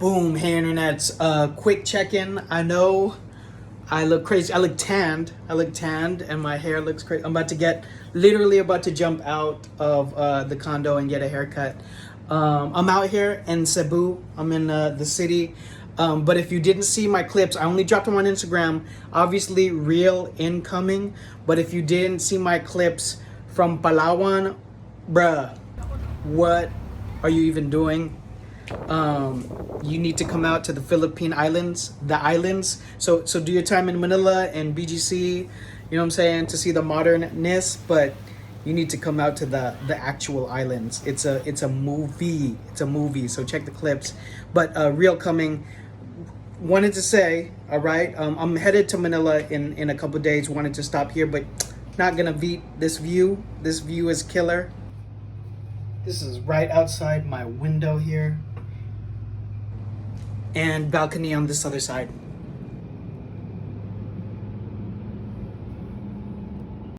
Boom, hey internets. Quick check-in. I know I look crazy. I look tanned, and my hair looks crazy. I'm literally about to jump out of the condo and get a haircut. I'm out here in Cebu. I'm in the city. But if you didn't see my clips, I only dropped them on Instagram. Obviously, real incoming. But if you didn't see my clips from Palawan, bruh, what are you even doing? You need to come out to the Philippine Islands, So do your time in Manila and BGC, you know what I'm saying, to see the modernness, but you need to come out to the actual islands. It's a movie. So check the clips. But real coming. Wanted to say, all right, I'm headed to Manila in a couple days. Wanted to stop here, but not gonna beat this view. This view is killer. This is right outside my window here. And balcony on this other side.